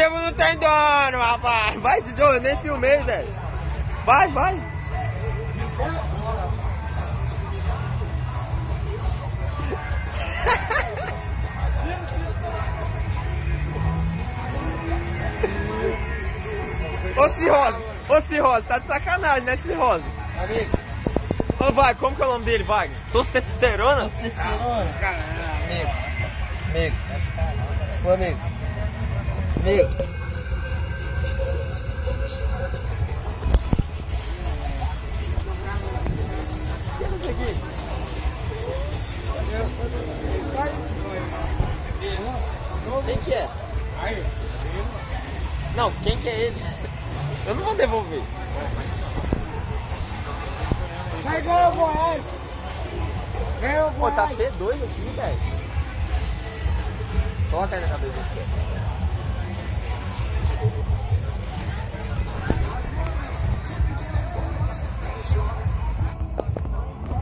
Eu não tem dono, rapaz. Vai, Joe, eu nem filmei, velho. Vai, vai. Ô Cirrose, tá de sacanagem, né, Cirrose? Amigo. Ô, vai, como que é o nome dele, Wagner? Testosterona? Amigo. Amigo. Ô, amigo. Amigo. Quem que é? Não, quem que é ele? Eu não vou devolver. Sai, ganhou Goiás. Ganhou Pô, tá Goiás. C2 aqui, velho. Coloca aí na cabeça.